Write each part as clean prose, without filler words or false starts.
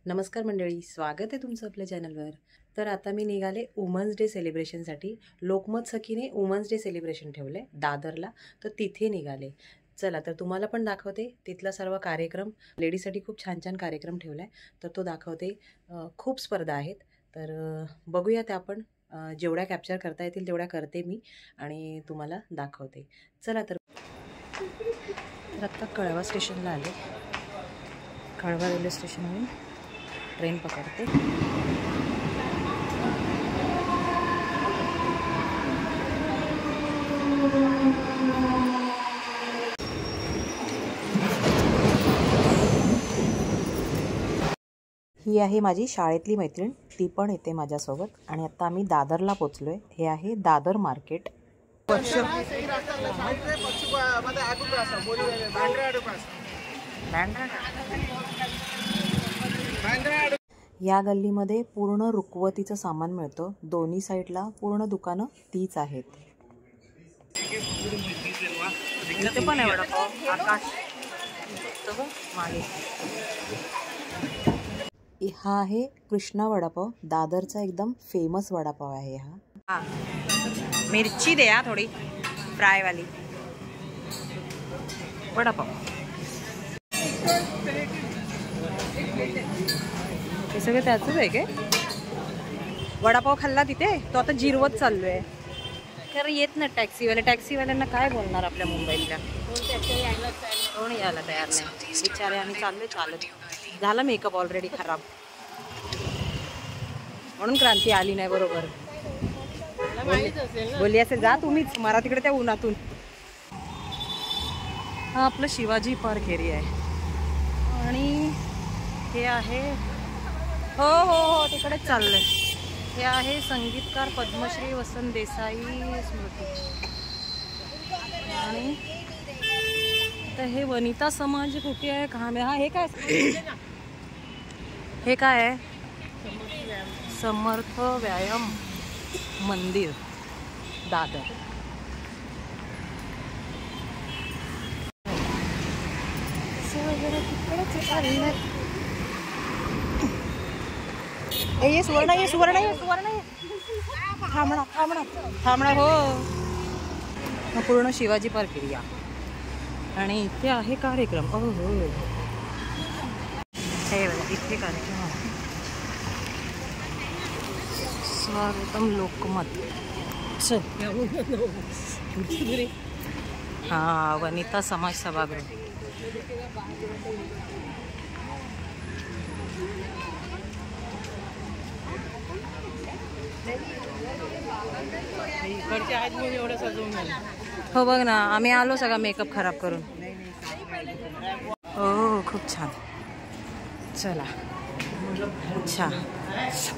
नमस्कार मंडळी, स्वागत आहे तुमचं आपल्या चॅनलवर। तर आता मी निघाले वुमन्स डे सेलिब्रेशनसाठी। लोकमत सखीने वुमन्स डे सेलिब्रेशन ठेवले दादरला, तर तिथे निघाले। चला तर तुम्हाला पण दाखवते तिथला सर्व कार्यक्रम। लेडीजसाठी खूप छान छान कार्यक्रम ठेवलाय, तर तो दाखवते। खूप स्पर्धा आहेत, तर बघूया त्या आपण जेवढ्या कॅप्चर करता येतील तेवढ्या करते मी आणि तुम्हाला दाखवते। चला तर आता कळवा स्टेशनला आले। कळवा रेल्वे स्टेशनवरून ट्रेन पकडते। ही आहे माझी शाळेतली मैत्रीण, ती पण येते माझ्यासोबत। आणि आता आम्ही दादरला पोचलोय। हे आहे दादर मार्केट। या गल्लीमध्ये पूर्ण रुकवतीचं सामान मिळतं। दोन्ही साईडला पूर्ण दुकानं तीच आहेत। इथे पण आहे वडापाव आकाश मागे। हा आहे कृष्णा वडापाव, दादरचा एकदम फेमस वडापाव आहे हा। मिरची दे या थोडी फ्राय वाली वडापाव। हे सगळं त्याचंच आहे काय? वडापाव खाल्ला तिथे, तो आता जिरवत चाललोय। खरं येत ना टॅक्सीवाल्यांना काय बोलणार आपल्या मुंबईतल्या। कोण यायला तयार नाही बिचारे, आणि चाललोय चालत। झाला मेकअप ऑलरेडी खराब, म्हणून क्रांती आली नाही बरोबर। बोलली असेल जा तुम्हीच मारा तिकडे त्या उन्हातून। हा आपलं शिवाजी पार्क एरिया आहे आणि हे आहे हो हो हो तिकडेच चाललंय। हे आहे संगीतकार पद्मश्री वसंत देसाई स्मृती। आणि तर हे वनिता समाज कुठे आहे का? हा हे काय हे काय आहे? समर्थ व्यायाम मंदिर दादर। ये सुवर्ण ये सुवर्ण ये सुवर्ण ये थांबणा थांबणा थांबणा हो। पूर्ण शिवाजी पार्क एरिया आणि इथे आहे कार्यक्रम। हो हे बघा इथे कार्यक्रम आहे। स्वागतम लोकमत। हा वनिता समाज सभागृह। हो बघ ना, आम्ही आलो सगळा मेकअप खराब करून। हो खूप छान। चला अच्छा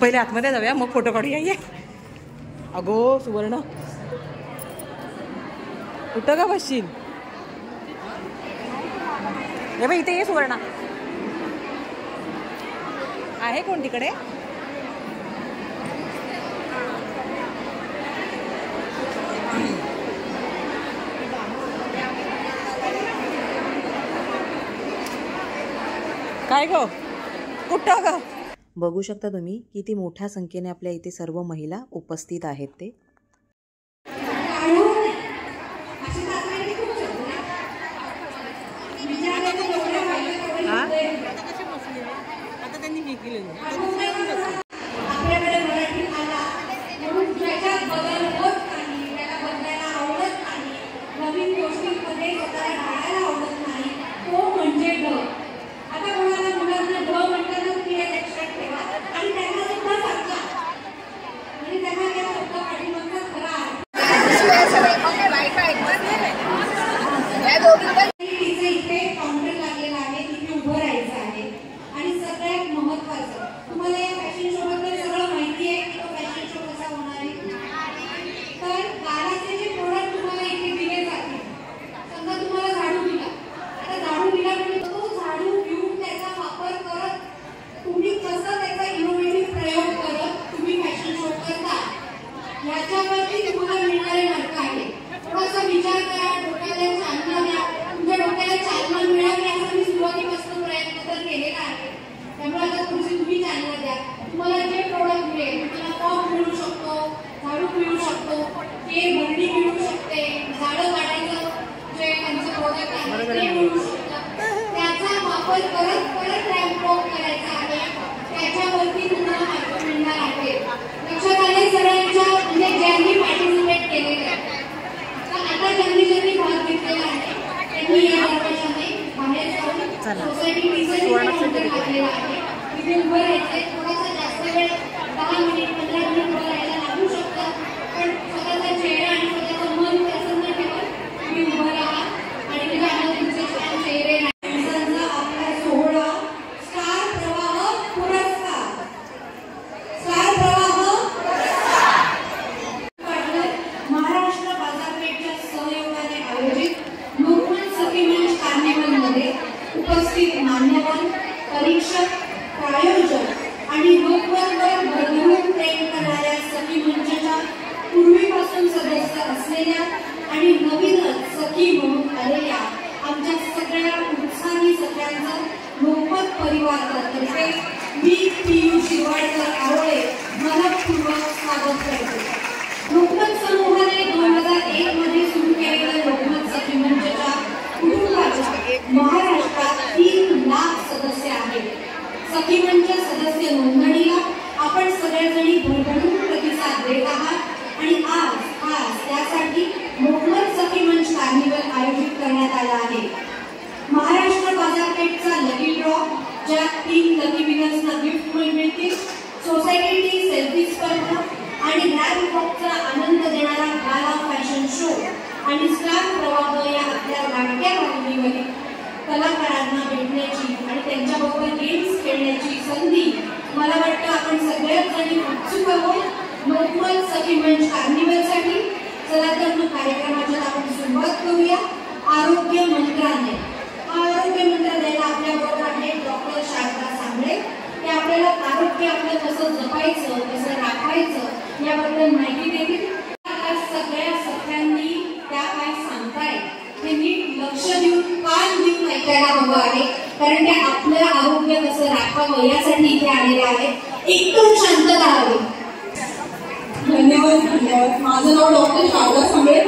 पहिले आतमध्ये जाऊया, मग फोटो काढूया। ये अगो सुवर्ण कुठं का बसशील? हे बाई इथे ये सुवर्ण। आहे कोण तिकडे? काय गो कुठं ग? बघू शकता तुम्ही किती मोठ्या संख्येने आपल्या इथे सर्व महिला उपस्थित आहेत ते। काउंटर लागलेला आहे, तिथे उभं राहायचं आहे। आणि सगळ्यात महत्त्वाचं तुम्हाला तुम्हाला जे प्रोडक्ट मिळेल, तुम्हाला कप मिळू शकतो, झाडू मिळू शकतो, केर भरणी मिळू शकते, झाडं काढायचं जे त्यांचं प्रोडक्ट आहे ते मिळू शकतं. त्याचा वापर करत करत रॅम्प वॉक करायचा आहे. त्याच्यावरती तुम्हाला मार्क मिळणार आहे. लक्षात आले सगळ्यांच्या, म्हणजे ज्यांनी पार्टिसिपेट केलेले आहे. आता ज्यांनी भाग घेतलेला आहे त्यांनी या दरवाजाने बाहेर जाऊन सोसायटी काउंटर लागलेला आहे, तिथे उभं राहायचंय. थोडासा जास्त वेळ 10 मिनिट 15 मिनिट उभं राहायला लागू शकतं, पण स्वतःचा चेहरा आणि स्वतःचं मन प्रसन्न ठेवून तुम्ही उभं राहा आणि त्याच्यामुळे तुमचे छान चेहरे आपला सोहळा स्टार प्रवाह पुरस्कार. स्टार प्रवाह महाराष्ट्र बाजारपेठच्या सहयोगाने आयोजित लोकमत सखी मंच कार्निवलमध्ये उपस्थित मान्यवर, परीक्षक, प्रायोजक आणि लोकमतवर भरभरून प्रेम करणाऱ्या सखी मंचच्या पूर्वीपासून सदस्य असलेल्या आणि नवीनच सखी म्हणून आलेल्या आमच्या सगळ्या उत्साही सगळ्यांचं लोकमत परिवारातर्फे मी पीयू शिरवाडकर आरोळे मनपूर्वक स्वागत करते. लोकमत समूहाने 2001 मध्ये सुरू केलेल्या लोकमत सखी मंचच्या कुटुंबाच्या महाराष्ट्रात 3 लाख सदस्य आहेत. सखी मंच सदस्य नोंदणीला आपण सगळेजणी भरभरून प्रतिसाद देत आहात आणि आज खास त्यासाठी लोकमत सखी मंच कार्निवल आयोजित करण्यात आला आहे. महाराष्ट्र बाजारपेठचा लकी ड्रॉ, ज्यात 3 लकी विनर्सना गिफ्ट मिळतील, सोसायटी सेल्फी स्पर्धा आणि रॅम्प वॉकचा आनंद देणारा गाला फॅशन शो आणि स्टार प्रवाह या आपल्या लाडक्या वाहिनीवरील कलाकारांना भेटण्याची आणि त्यांच्याबरोबर गेम्स खेळण्याची संधी मला वाटतं आपण सगळ्याच जणी उत्सुक आहोत लोकमत सखी मंच कार्निवलसाठी. चला तर मग कार्यक्रमाच्या आपण सुरुवात करूया. आरोग्य मंत्रालय, आरोग्य मंत्र द्यायला आपल्या बरोबर आहे डॉक्टर शारदा सांगळे. ते आपल्याला आरोग्य आपलं कसं जपायचं, कसं राखायचं याबद्दल माहिती देतील. सगळ्या सख्यांनी त्या काय सांगतायत हे नीट लक्ष देऊन, कान देऊन ऐकायला हवं आहे, कारण ते आपलं आरोग्य कसं राखावं यासाठी इथे आलेले आहेत. एकदम शांतता हवी. धन्यवाद. माझं नाव डॉक्टर शारदा सांगळे.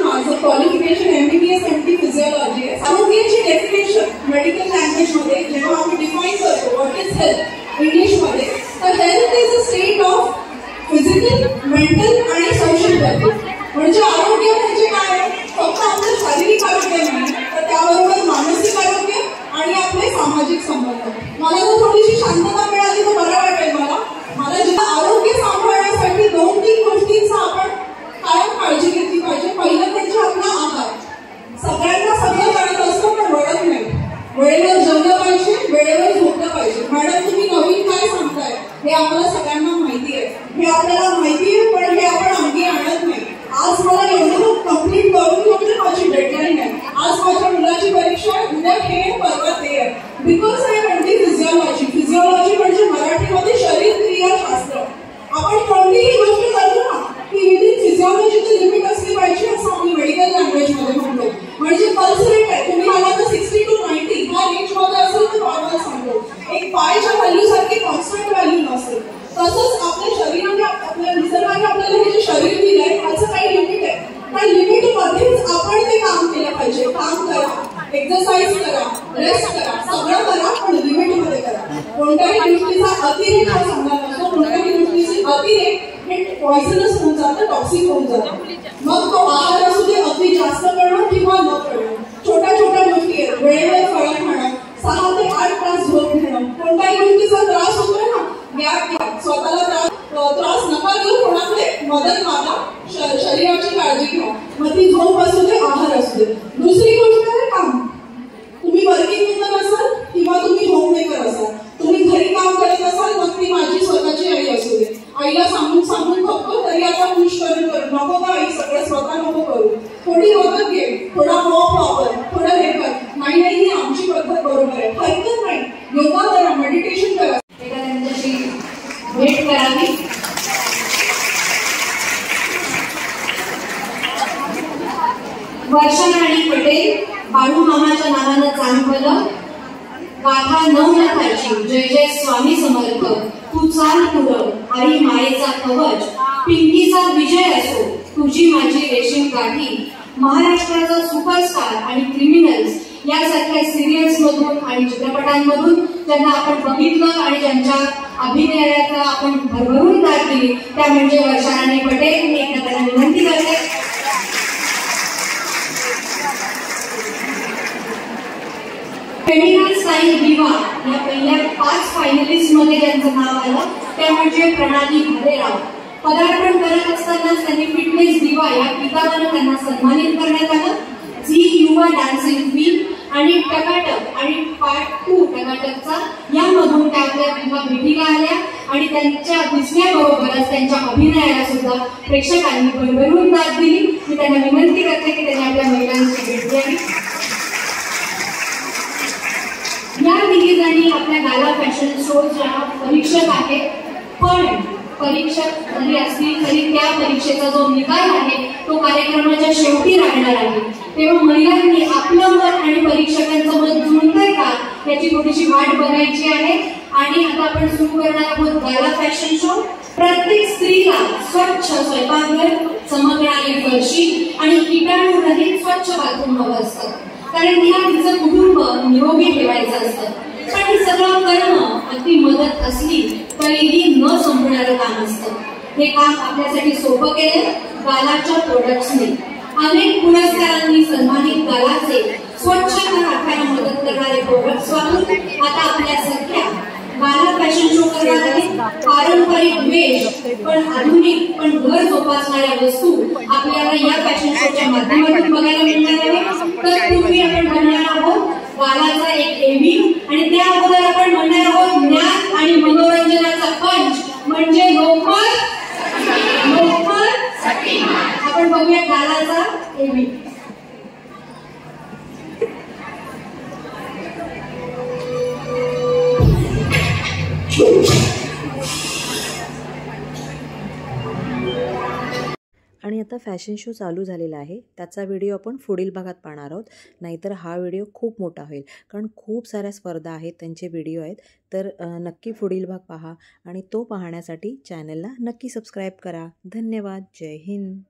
माझं क्वालिफिकेशन MBBS MD फिजिओलॉजी आहे. आरोग्याची डेफिनेशन मेडिकल लँग्वेज मध्ये जेव्हा आपण डिफाईन करतो व्हॉट इज हेल्थ इंग्लिशमध्ये, तर health is a state of physical, mental आणि सोशल वेलबिंग. म्हणजे आरोग्य म्हणजे काय, फक्त आपलं शारीरिक आरोग्य नाही तर त्याबरोबर मानसिक आरोग्य आणि आपले सामाजिक संबंध. मला जर थोडीशी शांतता मिळाली तर बरं वाटेल. मला जेव्हा आरोग्य सांभाळण्यासाठी 2-3 गोष्टींचा आपण कायम काळजी घेतली पाहिजे. पहिलं म्हणजे आपला आहार. सगळ्यांना सगळं करत असतं पण वळत नाही. वेळेवर जेवलं पाहिजे, वेळेवर झोपलं पाहिजे. मॅडम तुम्ही नवीन काय सांगताय हे आपल्याला सगळ्यांना माहिती आहे, हे आपल्याला माहिती आहे, पण हे आपण अंगी आणत नाही. आज मला एवढं कंप्लीट करून घेऊन माझी डेडलाईन आहे. आज माझ्या मुलाची परीक्षा आहे, उद्या हे परवा ते आहे. बिकॉज आय म्हणते फिजिओलॉजी. फिजिओलॉजी म्हणजे मराठीमध्ये शरीर क्रियाशास्त्र. आपण कोणतीही गोष्ट करतो ना की विदिन फिजिओलॉजीचं लिमिट असली पाहिजे असं आम्ही मेडिकल लँग्वेजमध्ये म्हणतो. म्हणजे पल्स रेट आहे, तुम्ही मला तर 60 to 90 ह्या रेंजमध्ये असेल तर नॉर्मल सांगतो. एक पायच्या व्हॅल्यू सारखी कॉन्स्टंट व्हॅल्यू नसेल. तसंच आपल्या शरीराने, आपल्या निसर्गाने आपल्याला हे जे शरीर दिलंय त्याचं काही लिमिट आहे. त्या लिमिटमध्येच आपण ते काम केलं पाहिजे. काम करा, एक्सरसाइज करा, रेस्ट करा, सगळं करा, पण लिमिटमध्ये करा. कोणत्याही गोष्टीचा अतिरेक हा चांगला नसतो. कोणत्याही गोष्टीची अतिरेक हे पॉइझनस होऊन जातं, टॉक्सिक होऊन जातं. मग तो आहार असू दे अति जास्त करणं किंवा न करणं. छोट्या छोट्या गोष्टी आहेत, वेळेवर फळं खाणं, 6 ते 8 तास झोप घेणं. कोणत्याही गोष्टीचा त्रास होतोय ना, गॅप घ्या. स्वतःला त्रास नका देऊ, कोणाकडे मदत मागा, शरीराची काळजी घ्या. मग ती झोप असू दे, आहार असू दे. दुसरी गोष्ट आहे काम. तुम्ही वर्किंग वुमन असाल किंवा तुम्ही होम मेकर असाल, तुम्ही घरी काम करत असाल, मग ती माझी स्वतःची आई असू दे. आईला सांगून थकतो तरी आता पुष्करण करू नको का आई, सगळं स्वतः नको करू. थोडी मदत घे, थोडा मॉप वापर, थोडं हे कर. नाही ही आमची पद्धत बरोबर आहे, हरकत नाही. योगा करा, मेडिटेशन करा. त्यांच्याशी भेट करावी. वर्षा राणी पटेल, बाळू मामाच्या नावानं चांगलं गाथा नवनाथाची. जय जय स्वामी समर्थ. चाल पुढं, आई मायेचा कवच, पिंकीचा विजय असो, तुझी माझी रेशीम गाठी, महाराष्ट्राचा सुपरस्टार आणि क्रिमिनल्स यासारख्या सिरियल्स मधून आणि चित्रपटांमधून ज्यांना आपण बघितलं आणि ज्यांच्या अभिनयाला आपण भरभरून दाद दिली त्या म्हणजे वर्षा राणी पटेल. मी एकदा त्यांना विनंती करते. फेमिना स्टाईल दिवा या पहिल्या 5 फायनलिस्ट मध्ये ज्यांचं नाव आलं त्या म्हणजे प्रणाली भालेराव. पदार्पण करत असताना त्यांनी फिटनेस दिवा या किताबाने त्यांना सन्मानित करण्यात आलं. झी युवा डान्सिंग क्वीन आणि टकाटक आणि पार्ट 2 टकाटकचा यामधून त्या आपल्या भेटीला आल्या आणि त्यांच्या दिसण्याबरोबरच त्यांच्या अभिनयाला सुद्धा प्रेक्षकांनी भरभरून दाद दिली. मी त्यांना विनंती करते की त्यांनी आपल्या महिलांची भेट घ्यावी. या तिघीजणी आपल्या गाला फॅशन शोच्या परीक्षक आहेत, पण परीक्षक जरी असतील तरी त्या परीक्षेचा जो निकाल आहे तो कार्यक्रमाच्या शेवटी राहणार आहे. तेव्हा महिलांनी आपलं मत आणि परीक्षकांचं मत जुळतंय का याची थोडीशी वाट बघायची आहे. आणि आता आपण सुरू करणार आहोत गाला फॅशन शो. प्रत्येक स्त्रीला स्वच्छ स्वयंपाकघर, चमकणारी फरशी आणि कीटाणूरहित स्वच्छ बाथरूम हवं असतं, कारण तिला तिचं कुटुंब निरोगी ठेवायचं असतं. पण हे सगळं करणं अगदी मदत असली तरीही न संपणारं काम असतं. हे काम आपल्यासाठी सोपं केलं गालाच्या प्रोडक्ट्सने. अनेक पुरस्कारांनी सन्मानित गालाचे स्वच्छता राखायला मदत करणारे प्रोडक्ट्स वापरून आता आपल्यासारख्या गाला फॅशन शो करणार आहेत. पारंपरिक वेश पण आधुनिक पण घर जोपासणाऱ्या वस्तू आपल्याला या फॅशन शोच्या माध्यमातून बघायला मिळणार आहे. तत्पूर्वी आपण बनणार आहोत गालाचा एक एव्ही आणि त्या अगोदर आपण म्हणणार आहोत ज्ञान आणि मनोरंजनाचा पंच म्हणजे लोकमत. आपण बघूया गालाचा एव्ही. आणि आता फॅशन शो चालू झालेला आहे, त्याचा व्हिडिओ आपण पुढील भागात पाहणार आहोत. नाहीतर हा व्हिडिओ खूप मोठा होईल, कारण खूप साऱ्या स्पर्धा आहेत, त्यांचे व्हिडिओ आहेत. तर नक्की पुढील भाग पहा आणि तो पाहण्यासाठी चॅनलला नक्की सबस्क्राईब करा. धन्यवाद. जय हिंद.